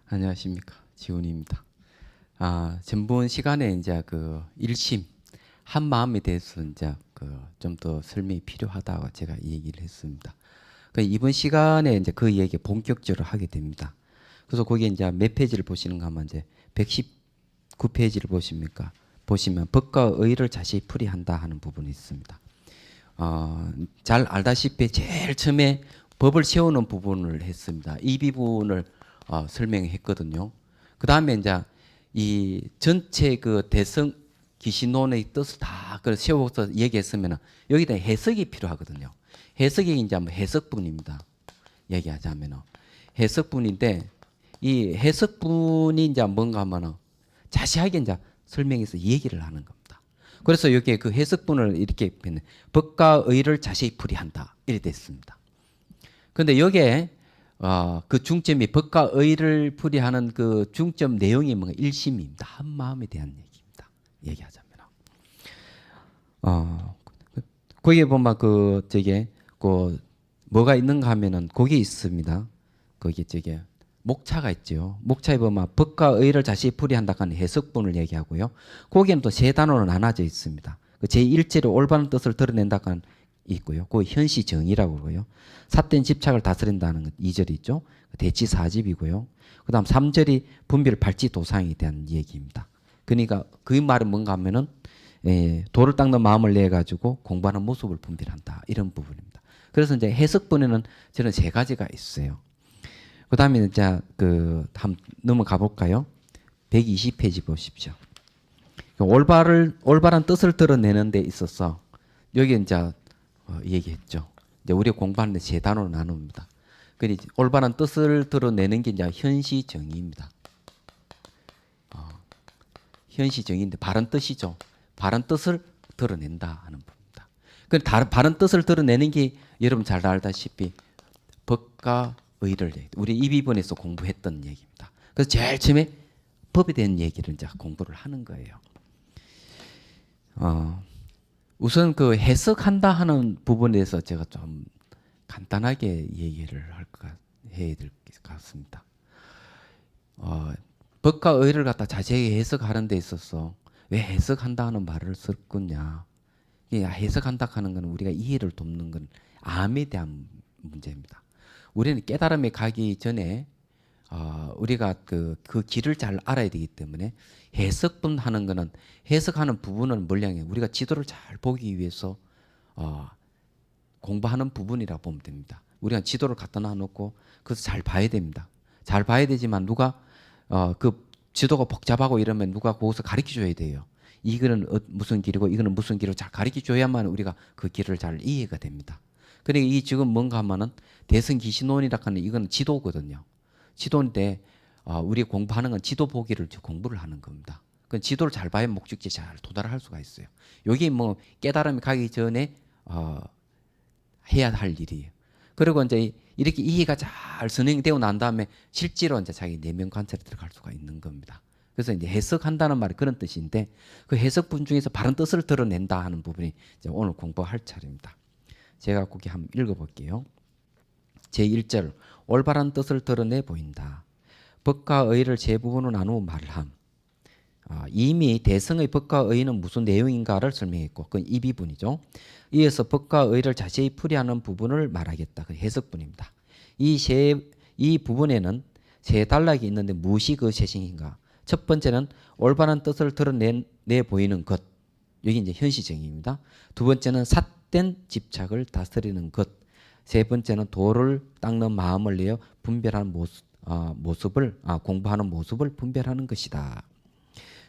안녕하십니까, 지훈입니다. 전번 시간에 이제 그 일심 한 마음에 대해서 이제 그 좀 더 설명이 필요하다고 제가 이 얘기를 했습니다. 그 이번 시간에 이제 그 얘기 본격적으로 하게 됩니다. 그래서 거기에 이제 몇 페이지를 보시는가 하면 이제 119페이지를 보십니까? 보시면 법과 의를 자세히 풀이한다 하는 부분이 있습니다. 잘 알다시피 제일 처음에 법을 세우는 부분을 했습니다. 이 부분을 설명했거든요. 그 다음에 이제 이 전체 그 대성 기신론의 뜻을 다 세워서 얘기했으면 여기다 해석이 필요하거든요. 해석이 이제 뭐 해석분입니다. 얘기하자면 해석분인데 이 해석분이 이제 뭔가 하면은 자세하게 이제 설명해서 얘기를 하는 겁니다. 그래서 여기에 그 해석분을 이렇게 법과 의를 자세히 풀이한다 이렇게 됐습니다. 그런데 여기에 그 중점이 법과 의를 풀이하는 그 중점 내용이 뭔가 일심입니다. 한 마음에 대한 얘기입니다. 얘기하자면 거기에 보면 그 저게 그 뭐가 있는가 하면은 거기 있습니다. 거기 저게 목차가 있죠. 목차에 보면 법과 의를 자세히 풀이한다 하는 해석본을 얘기하고요. 거기에는 또 세 단어로 나눠져 있습니다. 그 제1제로 올바른 뜻을 드러낸다 하는 있고요. 그 현시 정의라고 그러고요. 삿된 집착을 다스린다는 2절이 있죠. 대치 4집이고요. 그다음 3절이 분별 발치 도상에 대한 얘기입니다. 그러니까 그 말은 뭔가 하면은 돌을 닦는 마음을 내 가지고 공부하는 모습을 분별한다. 이런 부분입니다. 그래서 이제 해석본에는 저는 세 가지가 있어요. 그다음에 이제 그 한번 넘어가 볼까요? 120페이지 보십시오. 올바른 뜻을 드러내는 데 있어서 여기 이제 얘기했죠. 이제 우리가 공부하는데 세 단어로 나눕니다. 그러니 올바른 뜻을 드러내는 게 이제 현시 정의입니다. 현시 정의인데 바른 뜻이죠. 바른 뜻을 드러낸다 하는 부분입니다. 그 바른 뜻을 드러내는 게 여러분 잘 알다시피 법과 의를 우리 이 부분에서 공부했던 얘기입니다. 그래서 제일 처음에 법에 대한 얘기를 이제 공부를 하는 거예요. 우선 그 해석한다 하는 부분에서 제가 좀 간단하게 얘기를 해야 될 것 같습니다. 법과 의를 갖다 자세히 해석하는 데 있어서 왜 해석한다 하는 말을 썼겠냐. 해석한다 하는 것은 우리가 이해를 돕는 건 암에 대한 문제입니다. 우리는 깨달음에 가기 전에 우리가 그 길을 잘 알아야 되기 때문에 해석분 하는 거는 해석하는 부분은 물량에 우리가 지도를 잘 보기 위해서 공부하는 부분이라고 보면 됩니다. 우리가 지도를 갖다 놔놓고 그래서 잘 봐야 됩니다. 잘 봐야 되지만 누가 그 지도가 복잡하고 이러면 누가 거기서 가르쳐 줘야 돼요. 이거는 무슨 길이고 이거는 무슨 길이고 잘 가르쳐 줘야만 우리가 그 길을 잘 이해가 됩니다. 그러니까 이 지금 뭔가 하면은 대승기신론이라 하는 이건 지도거든요. 지도인데 우리 공부하는 건 지도 보기를 공부를 하는 겁니다. 그 지도를 잘 봐야 목적지에 잘 도달할 수가 있어요. 여기 뭐 깨달음이 가기 전에 해야 할 일이에요. 그리고 이제 이렇게 이해가 잘 선행되고 난 다음에 실제로 이제 자기 내면 관찰에 들어갈 수가 있는 겁니다. 그래서 이제 해석한다는 말이 그런 뜻인데 그 해석분 중에서 바른 뜻을 드러낸다 하는 부분이 이제 오늘 공부할 차례입니다. 제가 거기 한번 읽어볼게요. 제1절 올바른 뜻을 드러내 보인다. 법과 의를 세 부분으로 나누어 말함. 이미 대성의 법과 의는 무슨 내용인가를 설명했고 그건 이 부분이죠. 이어서 법과 의를 자세히 풀이하는 부분을 말하겠다. 그 해석분입니다. 이 부분에는 세 단락이 있는데 무엇이 그 세신인가? 첫 번째는 올바른 뜻을 드러내 보이는 것. 여기 이제 현시정의입니다. 두 번째는 삿된 집착을 다스리는 것. 세 번째는 돌을 닦는 마음을 내어 분별하는 모습을 공부하는 모습을 분별하는 것이다.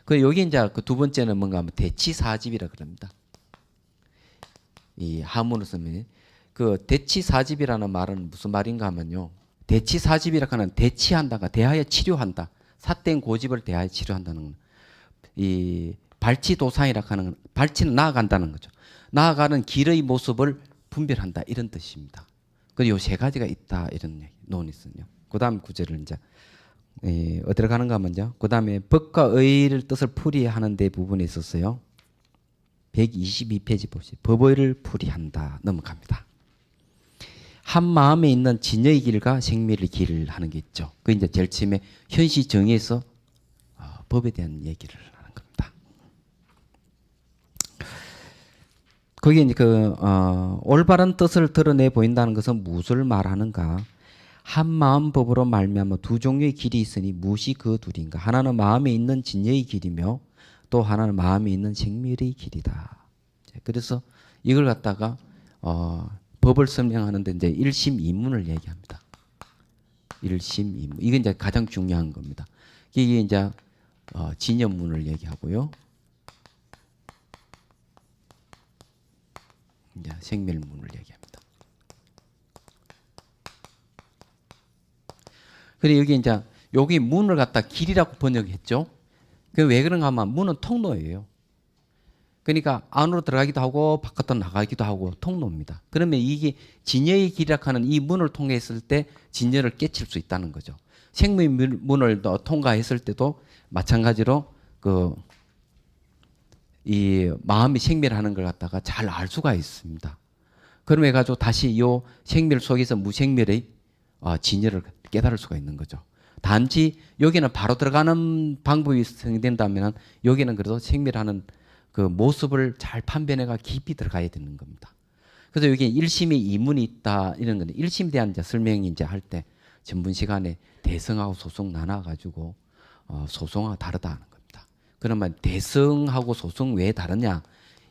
그 여기 이제 그 두 번째는 뭔가 하면 대치사집이라 그럽니다. 이 한문으로 쓰면 그 대치사집이라는 말은 무슨 말인가 하면요. 대치사집이라 하는 대치한다가 대하여 치료한다. 삿된 고집을 대하여 치료한다는 이 발치도상이라 하는 발치는 나아간다는 거죠. 나아가는 길의 모습을 분별한다 이런 뜻입니다. 그 요 세 가지가 있다 이런 논이 있어요. 그다음 구절을 이제 어디로 가는가 하면요. 그다음에 법과 의를 뜻을 풀이하는 데 부분에 있었어요. 122페이지 보시죠. 법의를 풀이한다 넘어갑니다. 한 마음에 있는 진여의 길과 생멸의 길을 하는 게 있죠. 그 이제 제일 처음에 현시 정의에서 법에 대한 얘기를 하는 겁니다. 거기에 이제 올바른 뜻을 드러내 보인다는 것은 무엇을 말하는가? 한 마음 법으로 말미암아 두 종류의 길이 있으니 무엇이 그 둘인가? 하나는 마음에 있는 진여의 길이며 또 하나는 마음에 있는 생멸의 길이다. 그래서 이걸 갖다가 법을 설명하는데 이제 일심이문을 얘기합니다. 일심이문. 이게 이제 가장 중요한 겁니다. 이게 이제 진여문을 얘기하고요. 이제 생멸문을 얘기합니다. 그리고 여기 이제 여기 문을 갖다 길이라고 번역했죠. 그 왜 그런가 하면 문은 통로예요. 그러니까 안으로 들어가기도 하고 바깥으로 나가기도 하고 통로입니다. 그러면 이게 진여의 길이라고 하는 이 문을 통했을 때 진여를 깨칠 수 있다는 거죠. 생명문을 통과했을 때도 마찬가지로 이 마음이 생멸하는 걸 갖다가 잘 알 수가 있습니다. 그럼 해가지고 다시 이 생멸 속에서 무생멸의 진여를 깨달을 수가 있는 거죠. 단지 여기는 바로 들어가는 방법이 생긴다면 여기는 그래도 생멸하는 그 모습을 잘 판별해가 깊이 들어가야 되는 겁니다. 그래서 여기 일심의 이문이 있다 이런 건데 일심에 대한 이제 설명이 이제 할 때 전문 시간에 대성하고 소성 나눠가지고 소성하고 다르다는 겁니다. 그러면 대성하고 소성 왜 다르냐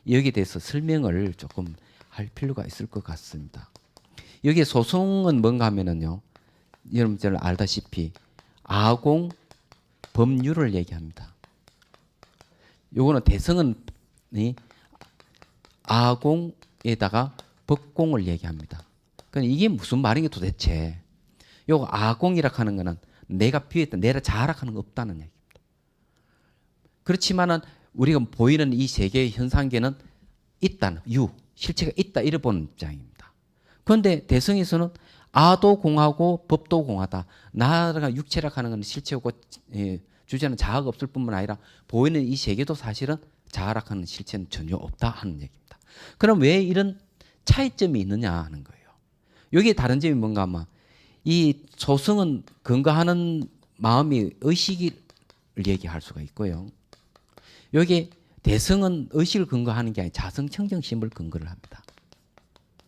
여기에 대해서 설명을 조금 할 필요가 있을 것 같습니다. 여기 소성은 뭔가 하면은요, 여러분들 알다시피 아공 법률을 얘기합니다. 요거는 대성은 아공에다가 법공을 얘기합니다. 그러니까 이게 무슨 말인가 도대체? 요거 아공이라고 하는 거는 내가 비했다, 내가 자락하는 거 없다는 얘기입니다. 그렇지만은 우리가 보이는 이 세계의 현상계는 있다는 실체가 있다 이래 보는 입장입니다. 그런데 대성에서는 아도 공하고 법도 공하다. 나라가 육체라고 하는 건 실체고 주제는 자아가 없을 뿐만 아니라 보이는 이 세계도 사실은 자아라고 하는 실체는 전혀 없다 하는 얘기입니다. 그럼 왜 이런 차이점이 있느냐 하는 거예요. 여기에 다른 점이 뭔가 하면 이 소성은 근거하는 마음이 의식을 얘기할 수가 있고요. 여기 대성은 의식을 근거하는 게 아니라 자성청정심을 근거를 합니다.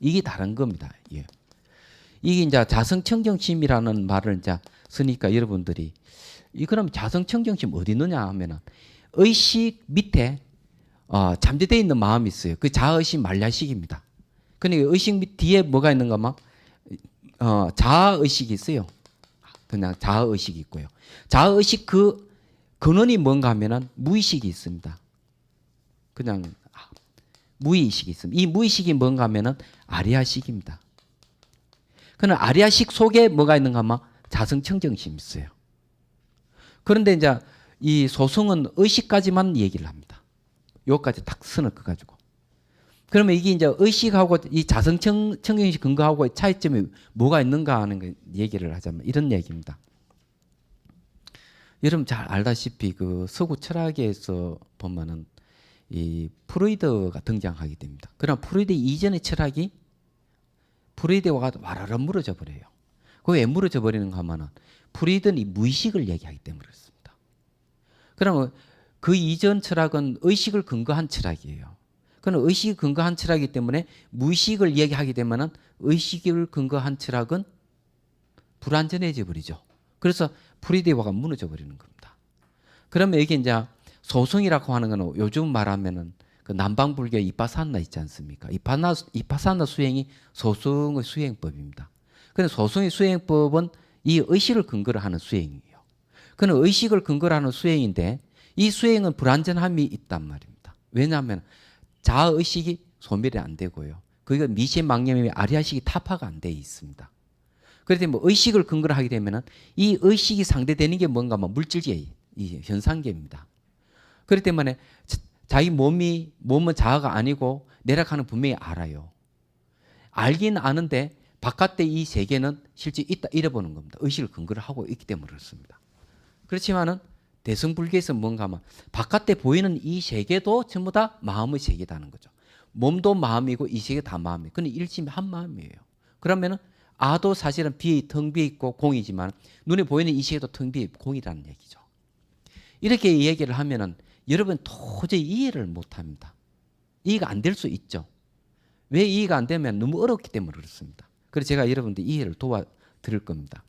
이게 다른 겁니다. 예. 이게 이제 자성청정심이라는 말을 이제 쓰니까 여러분들이 그럼 자성청정심 어디 있느냐 하면은 의식 밑에 잠재되어 있는 마음이 있어요. 그 자의식 만ля식입니다. 그러니까 의식 밑 뒤에 뭐가 있는가 하면 자아의식이 있어요. 그냥 자아의식이 있고요. 자아의식 그 근원이 뭔가 하면은 무의식이 있습니다. 그냥 무의식이 있습니다. 이 무의식이 뭔가 하면은 아리아식입니다. 그러나 아리아식 속에 뭐가 있는가 하면 자성청정심이 있어요. 그런데 이제 이 소승은 의식까지만 얘기를 합니다. 요까지 딱 선을 그어가지고. 그러면 이게 이제 의식하고 이 자성청정심 근거하고 차이점이 뭐가 있는가 하는 거 얘기를 하자면 이런 얘기입니다. 여러분 잘 알다시피 그 서구 철학에서 보면은 이 프로이드가 등장하게 됩니다. 그러나 프로이드 이전의 철학이 프로이드와 와라라 무너져 버려요. 그 왜 무너져 버리는가 하면은 프로이드는 이 무의식을 얘기하기 때문에 그렇습니다. 그러면 그 이전 철학은 의식을 근거한 철학이에요. 그는 의식을 근거한 철학이기 때문에 무의식을 얘기하게 되면은 의식을 근거한 철학은 불완전해져 버리죠. 그래서 프로이드화가 무너져 버리는 겁니다. 그러면 여기 이제 소승이라고 하는 거는 요즘 말하면은 그 남방불교 이파사나 있지 않습니까? 이파사나 수행이 소승의 수행법입니다. 그런데 소승의 수행법은 이 의식을 근거로 하는 수행이에요. 그는 의식을 근거로 하는 수행인데 이 수행은 불완전함이 있단 말입니다. 왜냐하면 자아의식이 소멸이 안 되고요. 그게 미신망념이 아리아식이 타파가 안 돼 있습니다. 그래서 뭐 의식을 근거로 하게 되면은 이 의식이 상대되는 게 뭔가 뭐 물질계의 이 현상계입니다. 그렇기 때문에 자기 몸은 자아가 아니고 내락하는 분명히 알아요. 알긴 아는데 바깥의 이 세계는 실제 있다 잃어보는 겁니다. 의식을 근거로 하고 있기 때문에 그렇습니다. 그렇지만은 대승불교에서 뭔가 하면 바깥에 보이는 이 세계도 전부 다 마음의 세계다는 거죠. 몸도 마음이고 이 세계 다 마음이에요. 그건 일심이 한 마음이에요. 그러면은 아도 사실은 텅 비어 있고 공이지만 눈에 보이는 이 시계도 텅 비어 있고 공이라는 얘기죠. 이렇게 얘기를 하면은 여러분 도저히 이해를 못합니다. 이해가 안 될 수 있죠. 왜 이해가 안 되면 너무 어렵기 때문에 그렇습니다. 그래서 제가 여러분들 이해를 도와드릴 겁니다.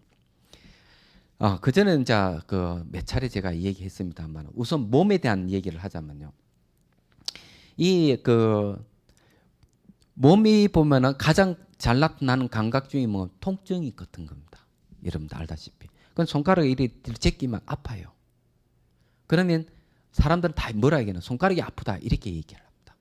그 전에 이제 몇 차례 제가 얘기했습니다만 우선 몸에 대한 얘기를 하자면요. 몸이 보면은 가장 잘 나타나는 감각 중에 뭐 통증이 같은 겁니다. 여러분들 알다시피. 그건 손가락에 이렇게 제끼면 아파요. 그러면 사람들은 다 뭐라 얘기하나 손가락이 아프다 이렇게 얘기를 합니다.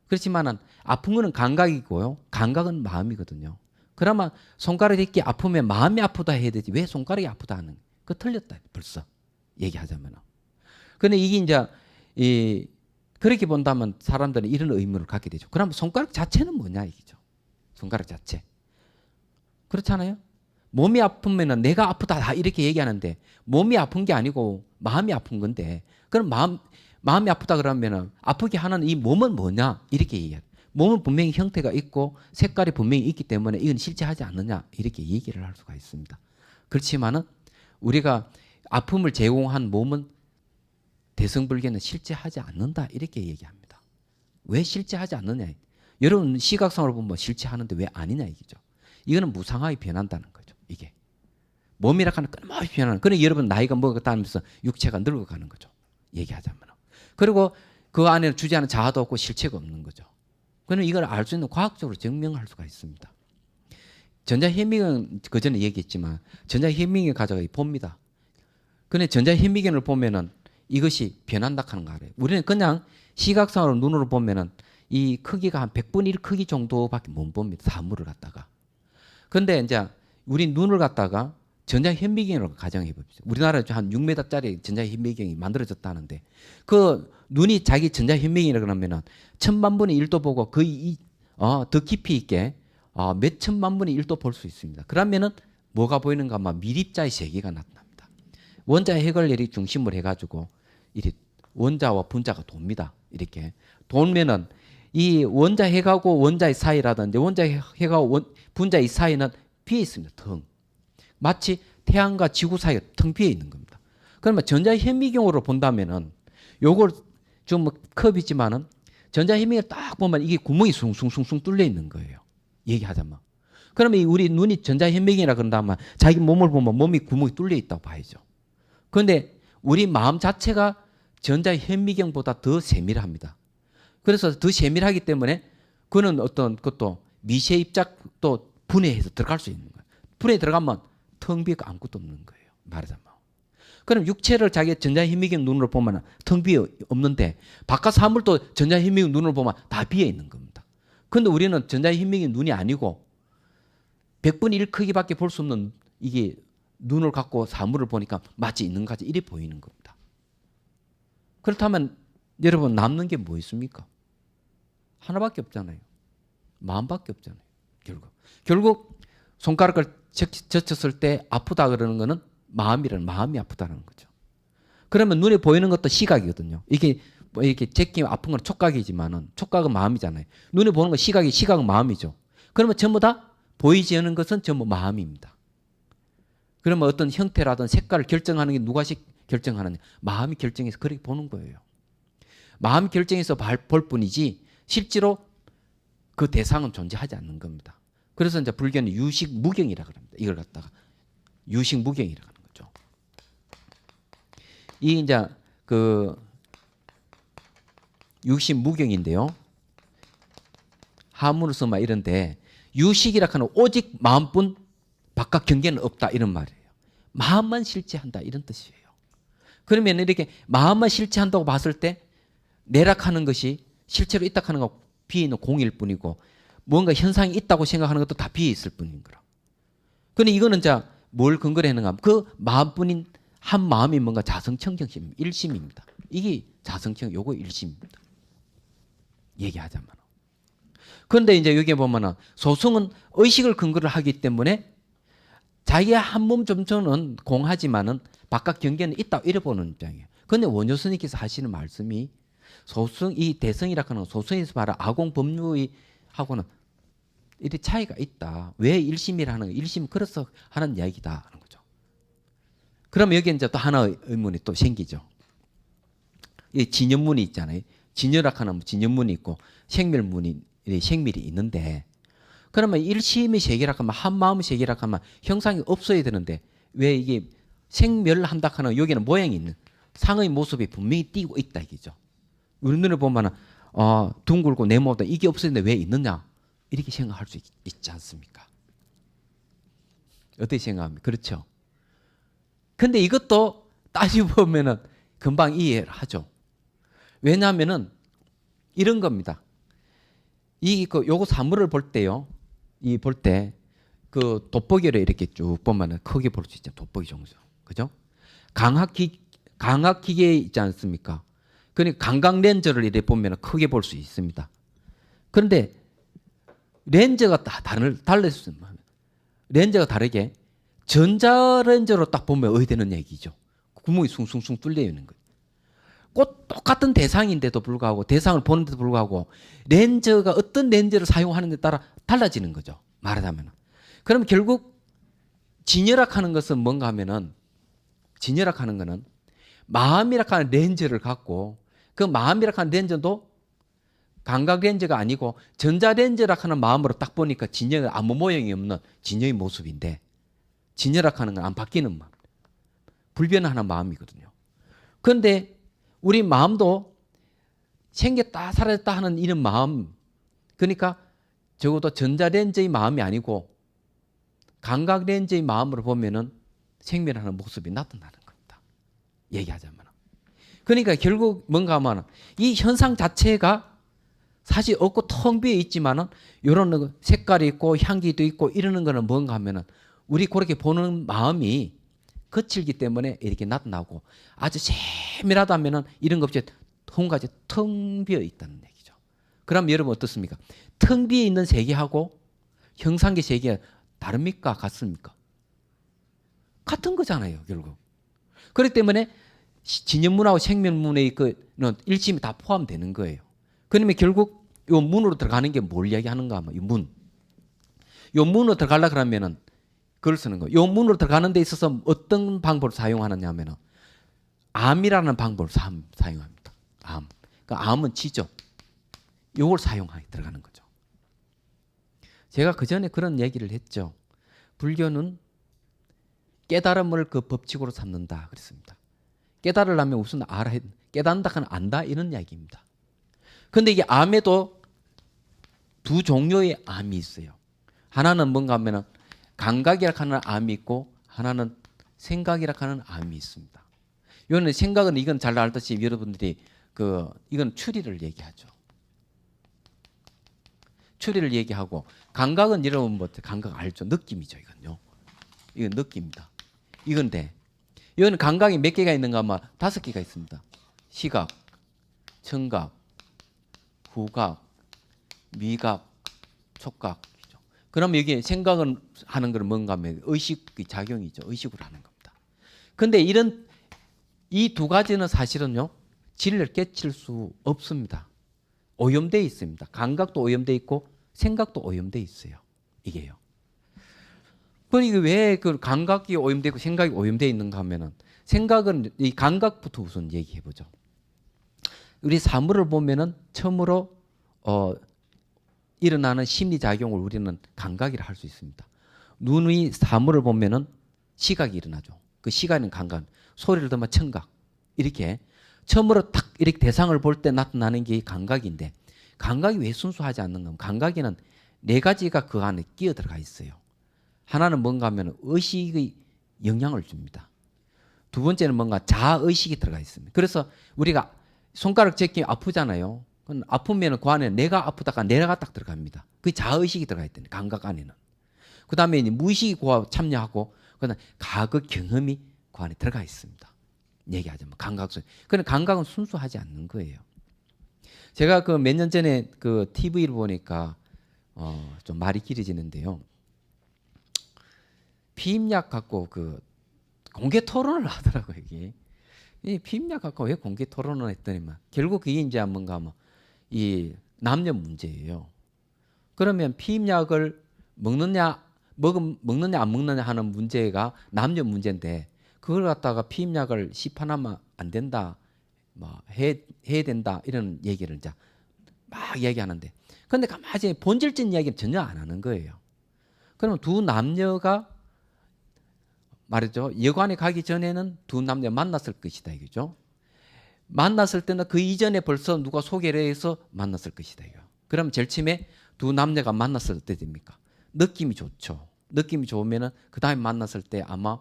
그렇지만은 아픈 거는 감각이고요. 감각은 마음이거든요. 그러면 손가락이 이렇게 아프면 마음이 아프다 해야 되지 왜 손가락이 아프다 하는 그 틀렸다 벌써 얘기하자면. 근데 이게 이제 그렇게 본다면 사람들은 이런 의문을 갖게 되죠. 그럼 손가락 자체는 뭐냐 이기죠. 손가락 자체. 그렇잖아요. 몸이 아프면은 내가 아프다 이렇게 얘기하는데 몸이 아픈 게 아니고 마음이 아픈 건데 그럼 마음이 아프다 그러면은 아프게 하는 이 몸은 뭐냐 이렇게 얘기해요. 몸은 분명히 형태가 있고 색깔이 분명히 있기 때문에 이건 실제하지 않느냐 이렇게 얘기를 할 수가 있습니다. 그렇지만은 우리가 아픔을 제공한 몸은 대성불교는 실제하지 않는다 이렇게 얘기합니다. 왜 실제하지 않느냐? 여러분 시각상으로 보면 실제하는데 왜 아니냐 이거죠. 이거는 무상하게 변한다는 거죠. 이게 몸이라 하는 끊임없이 변하는. 그래 여러분 나이가 먹었다면서 육체가 늙어가는 거죠. 얘기하자면. 그리고 그 안에 주제하는 자아도 없고 실체가 없는 거죠. 그럼 이걸 알 수 있는 과학적으로 증명할 수가 있습니다. 전자현미경 그 전에 얘기했지만 전자현미경 가져가 봅니다. 근데 전자현미경을 보면은 이것이 변한다 하는 거 알아요. 우리는 그냥 시각상으로 눈으로 보면은 이 크기가 한 100분의 1 크기 정도밖에 못 봅니다. 사물을 갖다가. 근데 이제 우리 눈을 갖다가 전자현미경으로 가정해 봅시다. 우리나라에 한 6m짜리 전자현미경이 만들어졌다는데 그 눈이 자기 전자현미경이라 그러면은 1000만분의 1도 보고 거의 더 깊이 있게 몇 천만분의 1도 볼 수 있습니다. 그러면은 뭐가 보이는가? 아마 미립자의 세계가 나타납니다. 원자 해결열이 중심으로 해가지고 이렇게 원자와 분자가 돕니다. 이렇게 돌면은 이 원자 핵하고 원자의 사이라든지 원자 핵하고 분자의 사이는 비어 있습니다. 텅. 마치 태양과 지구 사이가 텅 비어 있는 겁니다. 그러면 전자현미경으로 본다면은 요걸 좀 컵이지만은 전자현미경을 딱 보면 이게 구멍이 숭숭숭숭 뚫려 있는 거예요. 얘기하자면. 그러면 우리 눈이 전자현미경이라 그런다면 자기 몸을 보면 몸이 구멍이 뚫려 있다고 봐야죠. 그런데 우리 마음 자체가 전자현미경보다 더 세밀합니다. 그래서 더 세밀하기 때문에 그는 어떤 것도 미세 입자도 분해해서 들어갈 수 있는 거예요. 분해에 들어가면 텅 비어 아무것도 없는 거예요. 말하자면. 그럼 육체를 자기 전자현미경 눈으로 보면 텅 비어 없는데 바깥 사물도 전자현미경 눈으로 보면 다 비어 있는 겁니다. 그런데 우리는 전자현미경 눈이 아니고 100분의 1 크기밖에 볼 수 없는 이게 눈을 갖고 사물을 보니까 마치 있는 것 같이 이래 보이는 겁니다. 그렇다면 여러분 남는 게 뭐 있습니까? 하나밖에 없잖아요. 마음밖에 없잖아요. 결국 손가락을 젖혔을 때 아프다 그러는 거는 마음이 아프다는 거죠. 그러면 눈에 보이는 것도 시각이거든요. 이게 뭐 이렇게 제끼면 아픈 건 촉각이지만은 촉각은 마음이잖아요. 눈에 보는 건 시각은 마음이죠. 그러면 전부 다 보이지 않는 것은 전부 마음입니다. 그러면 어떤 형태라든 색깔을 결정하는 게 누가 결정하느냐? 마음이 결정해서 그렇게 보는 거예요. 마음이 결정해서 볼 뿐이지 실제로 그 대상은 존재하지 않는 겁니다. 그래서 이제 불교는 유식무경이라 그럽니다. 이걸 갖다가 유식무경이라 하는 거죠. 이 이제 그 유식무경인데요. 한문을 쓰면 이런데 유식이라 하는 오직 마음뿐 바깥 경계는 없다 이런 말이에요. 마음만 실체한다 이런 뜻이에요. 그러면 이렇게 마음만 실체한다고 봤을 때 내락하는 것이 실제로 있다 하는 거 비있는 공일 뿐이고 뭔가 현상이 있다고 생각하는 것도 다 비어 있을 뿐인 거라. 그런데 이거는 자 뭘 근거로 했는가? 그 마음뿐인 한 마음이 뭔가 자성청정심 일심입니다. 이게 자성청 요거 일심입니다. 얘기하자면. 그런데 이제 여기 보면은 소승은 의식을 근거로 하기 때문에 자기의 한 몸 점처는 공하지만은 바깥 경계는 있다 이래 보는 입장이에요. 그런데 원효스님께서 하시는 말씀이 소승 이 대성이라 하는 소승에서 말한 아공 법류의 하고는 이 차이가 있다. 왜 1심이라는 거? 1심 그래서 하는 이야기다 하는 거죠. 그럼 여기 이제 또 하나의 의문이 또 생기죠. 이 진연문이 있잖아요. 진연학하는 진연문이 있고 생멸문이 생멸이 있는데 그러면 1심이 세계락 하면 한 마음 세계락 하면 형상이 없어야 되는데 왜 이게 생멸한다 하는 여기는 모양이 있는 상의 모습이 분명히 띄고 있다 이거죠. 우리 눈에 보면은 둥글고 네모다 이게 없었는데 왜 있느냐 이렇게 생각할 수 있지 않습니까? 어떻게 생각합니까? 그렇죠. 근데 이것도 따지고 보면은 금방 이해를 하죠. 왜냐하면은 이런 겁니다. 요거 사물을 볼 때요. 이 볼 때 그 돋보기를 이렇게 쭉 보면은 크게 볼 수 있죠. 돋보기 정수. 그죠? 광학기계 있지 않습니까? 그러니까 강강 렌즈를 이렇게 보면은 크게 볼 수 있습니다. 그런데 렌즈가 달라질 수 있는 렌즈가 다르게 전자 렌즈로 딱 보면 어디 되는 얘기죠. 구멍이 숭숭숭 뚫려 있는 거예요. 꼭 똑같은 대상인데도 불구하고 대상을 보는데도 불구하고 렌즈가 어떤 렌즈를 사용하는 데 따라 달라지는 거죠. 말하자면. 그럼 결국 진열학하는 것은 뭔가 하면은 진열학하는 거는 마음이라고 하는 렌즈를 갖고 그 마음이라고 하는 렌즈도 감각 렌즈가 아니고 전자 렌즈라고 하는 마음으로 딱 보니까 진열은 아무 모양이 없는 진열의 모습인데 진열학하는 건 안 바뀌는 마음. 불변하는 마음이거든요. 그런데 우리 마음도 생겼다 사라졌다 하는 이런 마음 그러니까 적어도 전자렌즈의 마음이 아니고 감각렌즈의 마음으로 보면은 생멸하는 모습이 나타나는 겁니다. 얘기하자면. 그러니까 결국 뭔가 하면 이 현상 자체가 사실 없고 텅 비어 있지만은 이런 색깔이 있고 향기도 있고 이러는 거는 뭔가 하면은 우리 그렇게 보는 마음이 거칠기 때문에 이렇게 나타나고 아주 세밀하다면은 이런 것 없이 통까지 텅 비어 있다는 얘기죠. 그럼 여러분 어떻습니까? 텅 비어 있는 세계하고 형상계 세계가 다릅니까? 같습니까? 같은 거잖아요, 결국. 그렇기 때문에 진연문하고 생명문의 그는 일심이 다 포함되는 거예요. 그러면 결국 요 문으로 들어가는 게 뭘 이야기하는가 하면 이 문. 요 문으로 들어가려 그러면은 그걸 쓰는 거예요. 요 문으로 들어가는 데 있어서 어떤 방법을 사용하느냐 하면은 암이라는 방법을 사용합니다. 암. 그러니까 암은 지죠. 요걸 사용하게 들어가는 거죠. 제가 그 전에 그런 얘기를 했죠. 불교는 깨달음을 그 법칙으로 삼는다 그랬습니다. 깨달으려면 우선 알아야 깨닫는다 하면 안다 이런 이야기입니다. 그런데 이게 암에도 두 종류의 암이 있어요. 하나는 뭔가 하면은 감각이라 하는 암이 있고 하나는 생각이라 하는 암이 있습니다. 이거는 생각은 이건 잘 알듯이 여러분들이 이건 추리를 얘기하죠. 추리를 얘기하고 감각은 여러분 뭐 감각 알죠? 느낌이죠, 이건요. 이건 느낌입니다. 이건데 이건 감각이 몇 개가 있는가 하면 5개가 있습니다. 시각, 청각, 후각, 미각, 촉각. 그럼 여기 생각은 하는 건 뭔가 하면 의식의 작용이죠. 의식으로 하는 겁니다. 근데 이 두 가지는 사실은요. 진리를 깨칠 수 없습니다. 오염되어 있습니다. 감각도 오염되어 있고 생각도 오염되어 있어요. 이게요. 그러니까 왜 그 감각이 오염되고 생각이 오염되어 있는가 하면은 생각은 이 감각부터 우선 얘기해 보죠. 우리 사물을 보면은 처음으로 일어나는 심리작용을 우리는 감각이라 할 수 있습니다. 눈의 사물을 보면은 시각이 일어나죠. 그 시각은 감각, 소리를 들으면 청각. 이렇게 처음으로 딱 이렇게 대상을 볼 때 나타나는 게 감각인데 감각이 왜 순수하지 않는가 하면 감각에는 4가지가 그 안에 끼어 들어가 있어요. 하나는 뭔가 하면 의식의 영향을 줍니다. 두 번째는 뭔가 자의식이 들어가 있습니다. 그래서 우리가 손가락 제끼면 아프잖아요. 아프면 그 안에 내가 아프다가 내가 딱 들어갑니다. 그 자의식이 들어가 있다는 감각 안에는. 그 다음에 무의식이 참여하고 그다음 가그 경험이 그 안에 들어가 있습니다. 얘기하자면 감각 속. 그런 감각은 순수하지 않는 거예요. 제가 그 몇 년 전에 그 TV를 보니까 좀 말이 길어지는데요. 피임약 갖고 그 공개 토론을 하더라고요. 이게 이 피임약 갖고 왜 공개 토론을 했더니만 결국 그게 이제 뭔가 뭐 이 남녀 문제예요. 그러면 피임약을 먹느냐 안 먹느냐 하는 문제가 남녀 문제인데 그걸 갖다가 피임약을 시판하면 안 된다, 뭐 해야 된다 이런 얘기를 이제 막 얘기하는데, 근데 가만히 본질적인 이야기는 전혀 안 하는 거예요. 그러면 두 남녀가 말이죠, 여관에 가기 전에는 두 남녀 만났을 것이다 이거죠. 만났을 때는 그 이전에 벌써 누가 소개를 해서 만났을 것이다 이거. 그럼 제일 처음에 두 남녀가 만났을 때 됩니까? 느낌이 좋죠. 느낌이 좋으면은 그 다음에 만났을 때 아마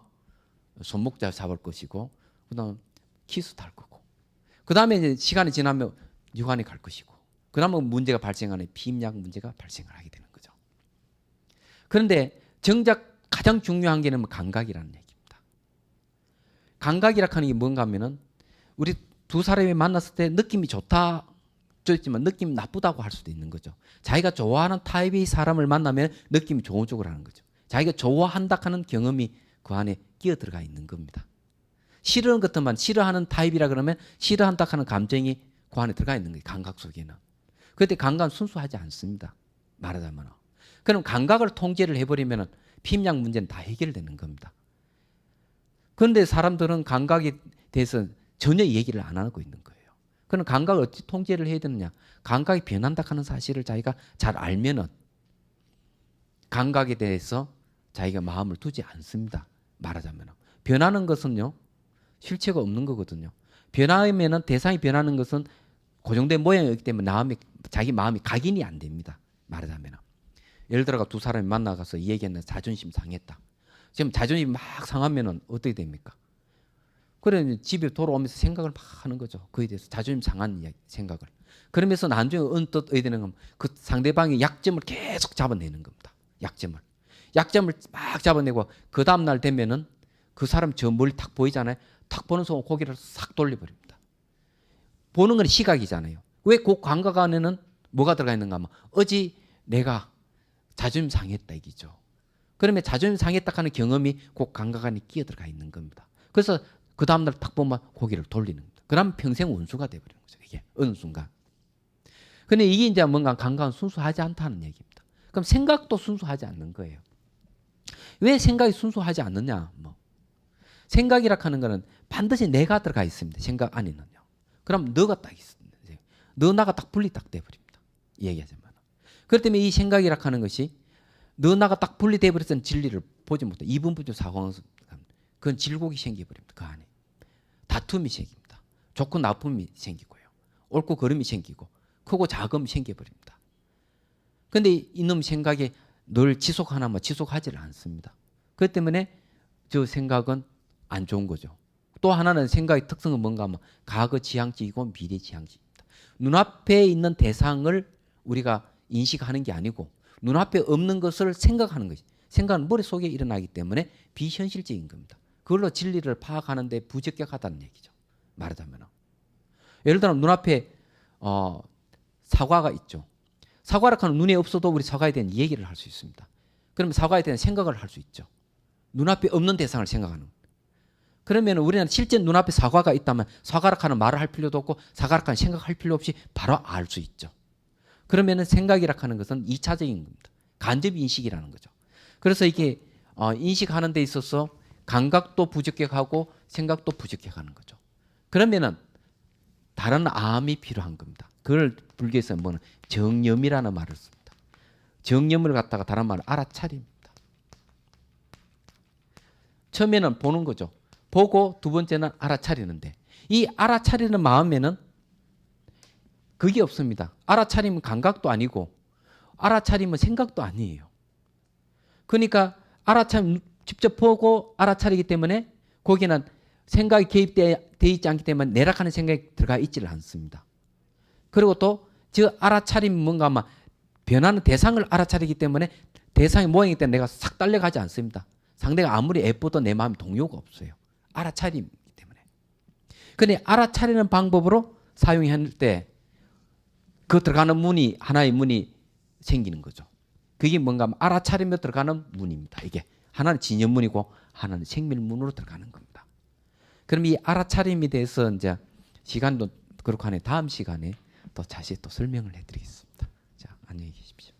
손목 잡을 것이고, 그다음 키스도 할 거고, 그 다음에 이제 시간이 지나면 유관에 갈 것이고, 그 다음에 문제가 발생하는 피임약 문제가 발생을 하게 되는 거죠. 그런데 정작 가장 중요한 게 감각이라는 얘기입니다. 감각이라 하는 게 뭔가 하면은 우리 두 사람이 만났을 때 느낌이 좋다 있지만 느낌이 나쁘다고 할 수도 있는 거죠. 자기가 좋아하는 타입의 사람을 만나면 느낌이 좋은 쪽으로 하는 거죠. 자기가 좋아한다 하는 경험이 그 안에 끼어 들어가 있는 겁니다. 싫어하는 것들만 싫어하는 타입이라 그러면 싫어한다 하는 감정이 그 안에 들어가 있는 거예요. 감각 속에는. 그때 감각은 순수하지 않습니다. 말하자면. 그럼 감각을 통제를 해버리면 피임약 문제는 다 해결되는 겁니다. 그런데 사람들은 감각에 대해서 전혀 얘기를 안 하고 있는 거예요. 그럼 감각을 어떻게 통제를 해야 되느냐? 감각이 변한다 하는 사실을 자기가 잘 알면은 감각에 대해서 자기가 마음을 두지 않습니다. 말하자면 변하는 것은요 실체가 없는 거거든요. 변하면은 대상이 변하는 것은 고정된 모양이기 때문에 자기 마음이 각인이 안 됩니다. 말하자면 예를 들어가 두 사람이 만나가서 이 얘기했는데 자존심 상했다. 지금 자존심이 막 상하면은 어떻게 됩니까? 그래 집에 돌아오면서 생각을 막 하는 거죠. 그에 대해서 자존심 상한 생각을. 그러면서 나중에 언뜻 어디 되는 건 그 상대방의 약점을 계속 잡아내는 겁니다. 약점을 막 잡아내고 그 다음 날 되면은 그 사람 저 멀리 탁 보이잖아요. 탁 보는 순간 고개를 싹 돌려버립니다. 보는 건 시각이잖아요. 왜 그 감각 안에는 뭐가 들어가 있는가 하면 어제 내가 자존심 상했다 이기죠. 그러면 자존심 상했다 하는 경험이 그 감각 안에 끼어 들어가 있는 겁니다. 그래서 그 다음날 딱 보면 고개를 돌리는 겁니다. 그러면 평생 원수가 되어버리는 거죠. 이게 어느 순간. 근데 이게 이제 뭔가 감각은 순수하지 않다는 얘기입니다. 그럼 생각도 순수하지 않는 거예요. 왜 생각이 순수하지 않느냐? 생각이라 하는 거는 반드시 내가 들어가 있습니다. 생각 안에는요. 그럼 너가 딱 있습니다. 너 나가 딱 분리 딱 돼버립니다. 얘기하자면. 그렇기 때문에 이 생각이라 하는 것이 너 나가 딱 분리돼 버렸던 진리를 보지 못해. 이분부터 사고하면서 그건 질곡이 생겨버립니다. 그 안에. 다툼이 생깁니다. 좋고 나쁨이 생기고요. 옳고 그름이 생기고 크고 작음이 생겨버립니다. 그런데 이놈 생각이 늘 지속하나마 지속하지를 않습니다. 그렇기 때문에 저 생각은 안 좋은 거죠. 또 하나는 생각의 특성은 뭔가 하면 과거 지향적이고 미래 지향적입니다. 눈앞에 있는 대상을 우리가 인식하는 게 아니고 눈앞에 없는 것을 생각하는 것이. 생각은 머릿속에 일어나기 때문에 비현실적인 겁니다. 그걸로 진리를 파악하는데 부적격하다는 얘기죠. 말하자면. 예를 들어 눈앞에 사과가 있죠. 사과라 하는 눈에 없어도 우리 사과에 대한 얘기를 할 수 있습니다. 그러면 사과에 대한 생각을 할 수 있죠. 눈앞에 없는 대상을 생각하는. 그러면 우리는 실제 눈앞에 사과가 있다면 사과라 하는 말을 할 필요도 없고 사과라 하는 생각할 필요 없이 바로 알 수 있죠. 그러면 생각이라 하는 것은 2차적인 겁니다. 간접 인식이라는 거죠. 그래서 이게 인식하는 데 있어서 감각도 부적격하고 생각도 부적격하는 거죠. 그러면은 다른 암이 필요한 겁니다. 그걸 불교에서 뭐는 정념이라는 말을 씁니다. 정념을 갖다가 다른 말을 알아차립니다. 처음에는 보는 거죠. 보고 두 번째는 알아차리는데 이 알아차리는 마음에는 그게 없습니다. 알아차리면 감각도 아니고 알아차리면 생각도 아니에요. 그러니까 직접 보고 알아차리기 때문에 거기는 생각이 개입되어 있지 않기 때문에 내락하는 생각이 들어가 있지를 않습니다. 그리고 또 저 알아차림이 뭔가 아마 변하는 대상을 알아차리기 때문에 대상의 모양이기 때문에 내가 싹 딸려가지 않습니다. 상대가 아무리 애써도 내 마음에 동요가 없어요. 알아차림이기 때문에. 근데 알아차리는 방법으로 사용할 때 그 들어가는 문이 하나의 문이 생기는 거죠. 그게 뭔가 알아차리며 들어가는 문입니다. 이게 하나는 진연문이고 하나는 생밀문으로 들어가는 겁니다. 그럼 이 알아차림에 대해서 이제 시간도 그렇고 하네 다음 시간에 또 자세히 또 설명을 해드리겠습니다. 자, 안녕히 계십시오.